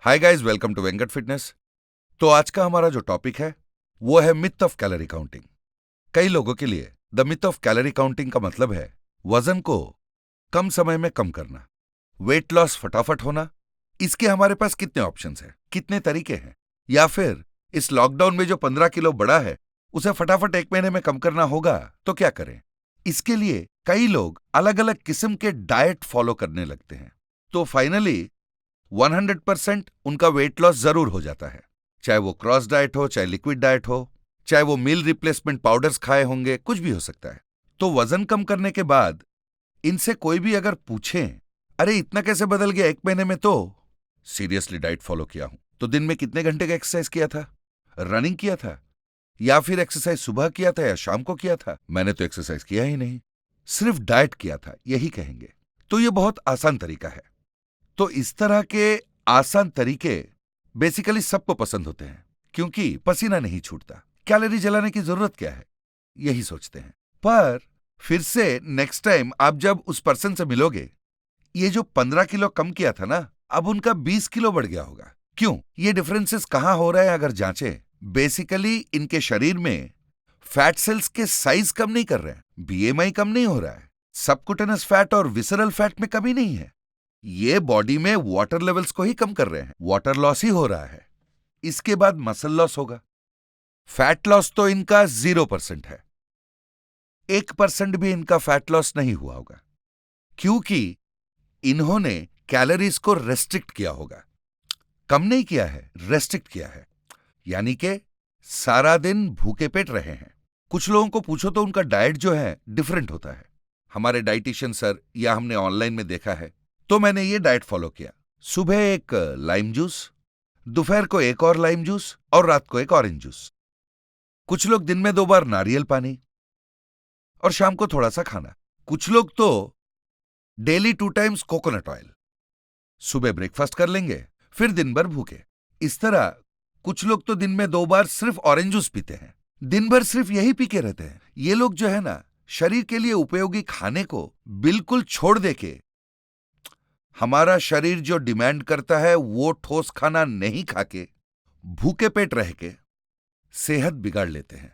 Hi guys, welcome to Venkat fitness. तो आज का हमारा जो टॉपिक है वो है मिथ ऑफ कैलोरी काउंटिंग। कई लोगों के लिए the myth of calorie counting का मतलब है वजन को कम समय में कम करना, वेट लॉस फटाफट होना। इसके हमारे पास कितने ऑप्शंस हैं, कितने तरीके हैं, या फिर इस लॉकडाउन में जो 15 किलो बढ़ा है उसे फटाफट 1 महीने में कम करना होगा तो क्या करें। इसके लिए कई लोग अलग अलग किस्म के डाइट फॉलो करने लगते हैं, तो फाइनली 100% उनका वेट लॉस जरूर हो जाता है। चाहे वो क्रॉस डाइट हो, चाहे लिक्विड डाइट हो, चाहे वो मील रिप्लेसमेंट पाउडर्स खाए होंगे, कुछ भी हो सकता है। तो वजन कम करने के बाद इनसे कोई भी अगर पूछे, अरे इतना कैसे बदल गया 1 महीने में, तो सीरियसली डाइट फॉलो किया हूं। तो दिन में कितने घंटे का एक्सरसाइज किया था, रनिंग किया था, या फिर एक्सरसाइज सुबह किया था या शाम को किया था? मैंने तो एक्सरसाइज किया ही नहीं, सिर्फ डाइट किया था, यही कहेंगे। तो ये बहुत आसान तरीका है। तो इस तरह के आसान तरीके बेसिकली सबको पसंद होते हैं, क्योंकि पसीना नहीं छूटता, कैलोरी जलाने की जरूरत क्या है, यही सोचते हैं। पर फिर से नेक्स्ट टाइम आप जब उस पर्सन से मिलोगे, ये जो 15 किलो कम किया था ना, अब उनका 20 किलो बढ़ गया होगा। क्यों? ये डिफरेंसेस कहां हो रहा है अगर जांचें, बेसिकली इनके शरीर में फैट सेल्स के साइज कम नहीं कर रहे हैं, बीएमआई कम नहीं हो रहा है, सबकुटेनस फैट और विसरल फैट में कमी नहीं है, ये बॉडी में वाटर लेवल्स को ही कम कर रहे हैं, वाटर लॉस ही हो रहा है। इसके बाद मसल लॉस होगा। फैट लॉस तो इनका 0% है, 1% भी इनका फैट लॉस नहीं हुआ होगा, क्योंकि इन्होंने कैलोरीज को रेस्ट्रिक्ट किया होगा। कम नहीं किया है, रेस्ट्रिक्ट किया है, यानी कि सारा दिन भूखे पेट रहे हैं। कुछ लोगों को पूछो तो उनका डाइट जो है डिफरेंट होता है। हमारे डाइटिशियन सर या हमने ऑनलाइन में देखा है, तो मैंने ये डाइट फॉलो किया। सुबह एक लाइम जूस, दोपहर को एक और लाइम जूस और रात को एक ऑरेंज जूस। कुछ लोग दिन में 2 बार नारियल पानी और शाम को थोड़ा सा खाना। कुछ लोग तो डेली 2 टाइम्स कोकोनट ऑयल। सुबह ब्रेकफास्ट कर लेंगे, फिर दिन भर भूखे। इस तरह कुछ लोग तो दिन में 2 बार सिर्फ ऑरेंज जूस पीते हैं, दिन भर सिर्फ यही पी के रहते हैं। ये लोग जो है ना, शरीर के लिए उपयोगी खाने को बिल्कुल छोड़ दे के हमारा शरीर जो डिमांड करता है वो ठोस खाना नहीं खाके भूखे पेट रह के सेहत बिगाड़ लेते हैं।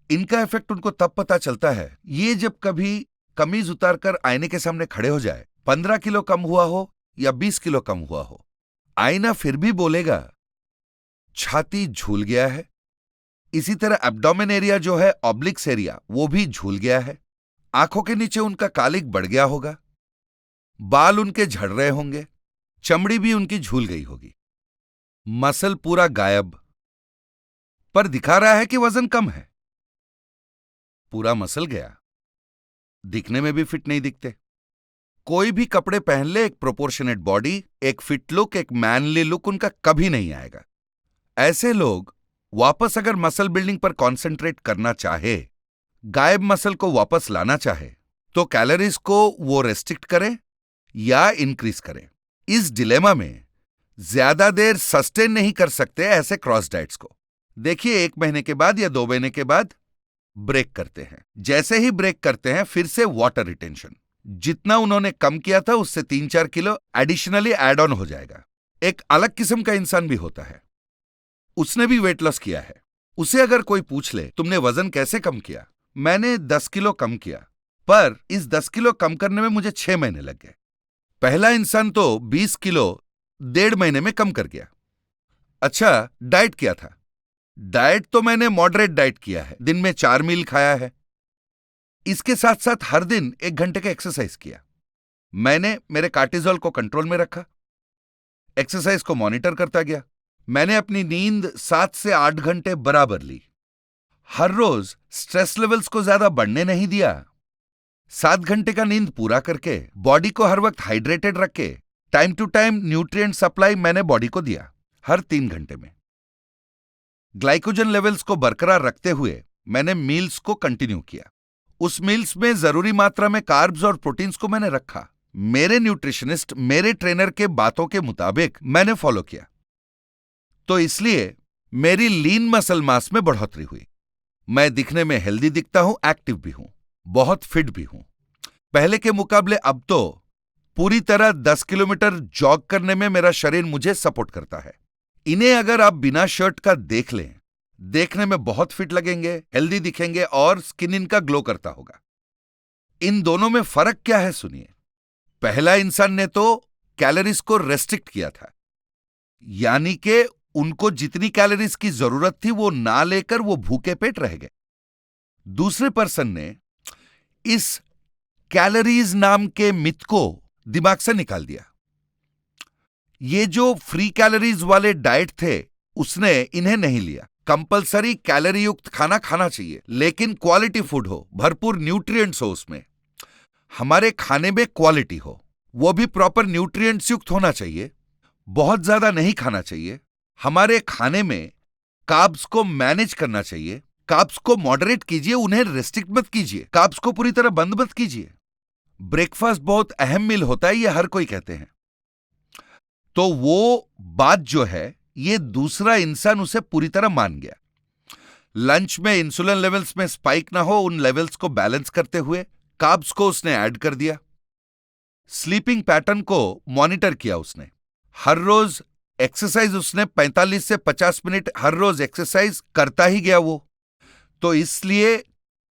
इनका इफेक्ट उनको तब पता चलता है, ये जब कभी कमीज उतारकर आईने के सामने खड़े हो जाए, 15 किलो कम हुआ हो या 20 किलो कम हुआ हो, आईना फिर भी बोलेगा छाती झूल गया है। इसी तरह एब्डोमेन एरिया जो है, ऑब्लिक्स एरिया, वो भी झूल गया है। आंखों के नीचे उनका कालिक बढ़ गया होगा, बाल उनके झड़ रहे होंगे, चमड़ी भी उनकी झूल गई होगी, मसल पूरा गायब, पर दिखा रहा है कि वजन कम है। पूरा मसल गया, दिखने में भी फिट नहीं दिखते। कोई भी कपड़े पहन ले, एक प्रोपोर्शनेट बॉडी, एक फिट लुक, एक मैनली लुक उनका कभी नहीं आएगा। ऐसे लोग वापस अगर मसल बिल्डिंग पर कॉन्सेंट्रेट करना चाहे, गायब मसल को वापस लाना चाहे, तो कैलोरीज को वो रेस्ट्रिक्ट करें या इंक्रीज करें। इस डिलेमा में ज्यादा देर सस्टेन नहीं कर सकते ऐसे क्रॉस डाइट्स को। देखिए, 1 महीने के बाद या 2 महीने के बाद ब्रेक करते हैं। जैसे ही ब्रेक करते हैं, फिर से वाटर रिटेंशन, जितना उन्होंने कम किया था उससे 3-4 किलो एडिशनली एड ऑन हो जाएगा। एक अलग किस्म का इंसान भी होता है, उसने भी वेट लॉस किया है। उसे अगर कोई पूछ ले, तुमने वजन कैसे कम किया? मैंने 10 किलो कम किया, पर इस 10 किलो कम करने में मुझे 6 महीने लग गए। पहला इंसान तो 20 किलो 1.5 महीने में कम कर गया। अच्छा, डाइट किया था। डाइट तो मैंने मॉडरेट डाइट किया है, दिन में 4 मील खाया है। इसके साथ साथ हर दिन 1 घंटे का एक्सरसाइज किया। मैंने मेरे कार्टिजोल को कंट्रोल में रखा, एक्सरसाइज को मॉनिटर करता गया। मैंने अपनी नींद 7 से 8 घंटे बराबर ली। हर रोज स्ट्रेस लेवल्स को ज्यादा बढ़ने नहीं दिया। 7 घंटे का नींद पूरा करके बॉडी को हर वक्त हाइड्रेटेड रख के time to time nutrient supply मैंने बॉडी को दिया हर 3 घंटे में। ग्लाइकोजन लेवल्स को बरकरार रखते हुए मैंने मील्स को कंटिन्यू किया। उस मील्स में जरूरी मात्रा में कार्ब्स और प्रोटीन्स को मैंने रखा। मेरे न्यूट्रिशनिस्ट, मेरे ट्रेनर के बातों के मुताबिक मैंने फॉलो किया। तो इसलिए मेरी लीन मसल मास में बढ़ोतरी हुई। मैं दिखने में हेल्दी दिखता हूं, एक्टिव भी हूं, बहुत फिट भी हूं। पहले के मुकाबले अब तो पूरी तरह 10 किलोमीटर जॉग करने में मेरा शरीर मुझे सपोर्ट करता है। इन्हें अगर आप बिना शर्ट का देख लें, देखने में बहुत फिट लगेंगे, हेल्दी दिखेंगे और स्किन इनका ग्लो करता होगा। इन दोनों में फर्क क्या है सुनिए। पहला इंसान ने तो कैलोरीज को रेस्ट्रिक्ट किया था, यानी कि उनको जितनी कैलोरीज की जरूरत थी वो ना लेकर वो भूखे पेट रह गए। दूसरे पर्सन ने इस कैलोरीज नाम के मिथ को दिमाग से निकाल दिया। ये जो फ्री कैलोरीज वाले डाइट थे उसने इन्हें नहीं लिया। कंपलसरी कैलोरी युक्त खाना खाना चाहिए, लेकिन क्वालिटी फूड हो, भरपूर न्यूट्रिएंट्स हो, उसमें हमारे खाने में क्वालिटी हो, वो भी प्रॉपर न्यूट्रिएंट्स युक्त होना चाहिए। बहुत ज्यादा नहीं खाना चाहिए। हमारे खाने में कार्ब्स को मैनेज करना चाहिए। कार्ब्स को मॉडरेट कीजिए, उन्हें रेस्ट्रिक्ट मत कीजिए, कार्ब्स को पूरी तरह बंद मत कीजिए। ब्रेकफास्ट बहुत अहम मील होता है, ये हर कोई कहते हैं। तो वो बात जो है, ये दूसरा इंसान उसे पूरी तरह मान गया। लंच में इंसुलिन लेवल्स में स्पाइक ना हो, उन लेवल्स को बैलेंस करते हुए कार्ब्स को उसने ऐड कर दिया। स्लीपिंग पैटर्न को मॉनिटर किया उसने। हर रोज एक्सरसाइज उसने 45 से 50 मिनट हर रोज एक्सरसाइज करता ही गया वो। तो इसलिए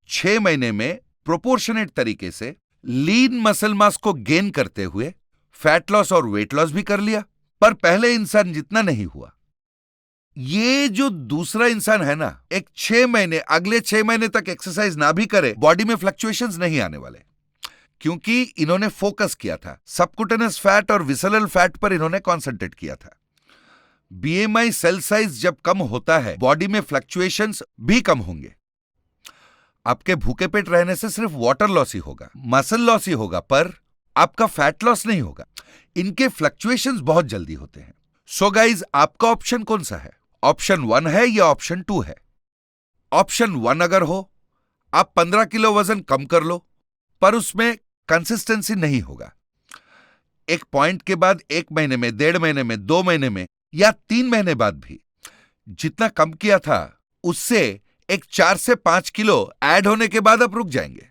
6 महीने में प्रोपोर्शनेट तरीके से लीन मसल मास को गेन करते हुए फैट लॉस और वेट लॉस भी कर लिया, पर पहले इंसान जितना नहीं हुआ। ये जो दूसरा इंसान है ना, एक 6 महीने, अगले 6 महीने तक एक्सरसाइज ना भी करे, बॉडी में फ्लक्चुएशंस नहीं आने वाले, क्योंकि इन्होंने फोकस किया था सबकुटेनस फैट और विसरल फैट पर इन्होंने कॉन्सेंट्रेट किया था। बीएमआई सेल साइज जब कम होता है, बॉडी में फ्लक्चुएशंस भी कम होंगे। आपके भूखे पेट रहने से सिर्फ वाटर लॉस ही होगा, मसल लॉस ही होगा, पर आपका फैट लॉस नहीं होगा। इनके फ्लक्चुएशंस बहुत जल्दी होते हैं। सो गाइज, आपका ऑप्शन कौन सा है? ऑप्शन 1 है या ऑप्शन 2 है? ऑप्शन 1 अगर हो, आप 15 किलो वजन कम कर लो, पर उसमें कंसिस्टेंसी नहीं होगा। एक पॉइंट के बाद 1 महीने में, 1.5 महीने में, 2 महीने में या 3 महीने बाद भी जितना कम किया था उससे एक 4 से 5 किलो ऐड होने के बाद आप रुक जाएंगे।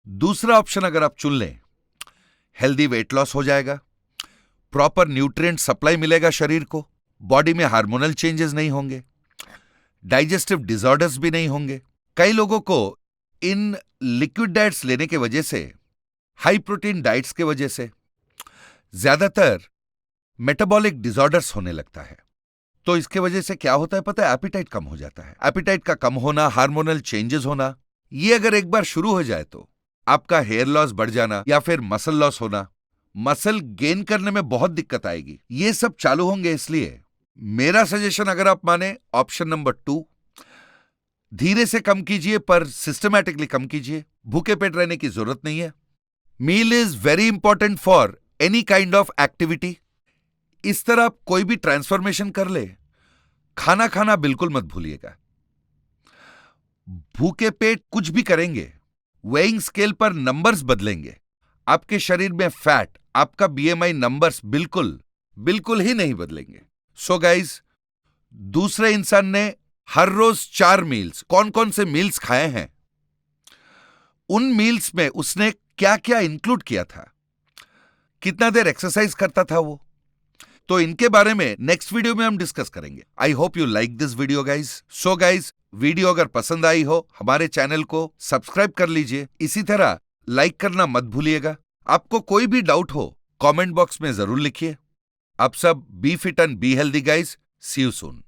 दूसरा ऑप्शन अगर आप चुन लें, हेल्दी वेट लॉस हो जाएगा, प्रॉपर न्यूट्रिएंट सप्लाई मिलेगा शरीर को, बॉडी में हार्मोनल चेंजेस नहीं होंगे, डाइजेस्टिव डिसऑर्डर्स भी नहीं होंगे। कई लोगों को इन लिक्विड डाइट्स लेने के वजह से, हाई प्रोटीन डाइट्स के वजह से ज्यादातर मेटाबॉलिक डिसऑर्डर्स होने लगता है। तो इसके वजह से क्या होता है पता है? एपिटाइट कम हो जाता है। एपिटाइट का कम होना, हार्मोनल चेंजेस होना, ये अगर एक बार शुरू हो जाए तो आपका हेयर लॉस बढ़ जाना या फिर मसल लॉस होना, मसल गेन करने में बहुत दिक्कत आएगी, ये सब चालू होंगे। इसलिए मेरा सजेशन अगर आप माने, ऑप्शन नंबर 2, धीरे से कम कीजिए पर सिस्टमैटिकली कम कीजिए। भूखे पेट रहने की जरूरत नहीं है। Meal is very important for any kind of activity. इस तरह आप कोई भी ट्रांसफॉर्मेशन कर ले, खाना खाना बिल्कुल मत भूलिएगा। भूखे पेट कुछ भी करेंगे, वेइंग स्केल पर नंबर्स बदलेंगे, आपके शरीर में फैट, आपका बीएमआई नंबर्स बिल्कुल ही नहीं बदलेंगे। सो गाइज, दूसरे इंसान ने हर रोज 4 मील्स, कौन कौन से मील्स खाए हैं, उन मील्स में उसने क्या क्या इंक्लूड किया था, कितना देर एक्सरसाइज करता था वो, तो इनके बारे में नेक्स्ट वीडियो में हम डिस्कस करेंगे। I hope you like this video guys. So guys, video अगर पसंद आई हो, हमारे चैनल को सब्सक्राइब कर लीजिए। इसी तरह लाइक करना मत भूलिएगा। आपको कोई भी डाउट हो, कमेंट बॉक्स में जरूर लिखिए। आप सब be fit and be healthy guys. See you soon.